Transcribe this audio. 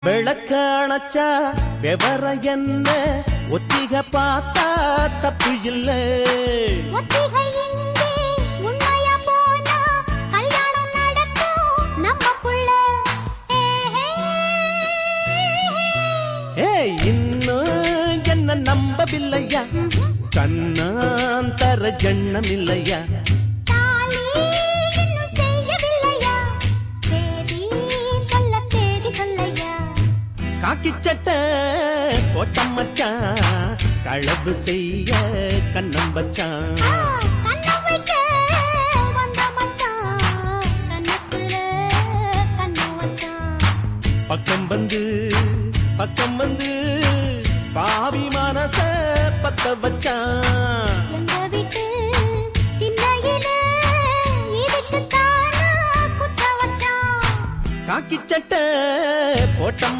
விளக்காணச்சா விவர என்ன ஒத்திக பார்த்தா தப்பு இல்ல. ஒத்திகை இங்கே உண்மையா போனா கல்யாணம் நடக்கும் நம்மக்குள்ள. ஏய் இன்னும் என்ன நம்பவில்லையா? கண்ணாந்தர ஜண்ணம் இல்லையா? காக்கி சட்டை போட்டம் மச்சான் களவு செய்ய கண்ணம் வச்சான். பக்கம் வந்து பாவி மனச பத்த வச்சான். காக்கி சட்டை போட்டம்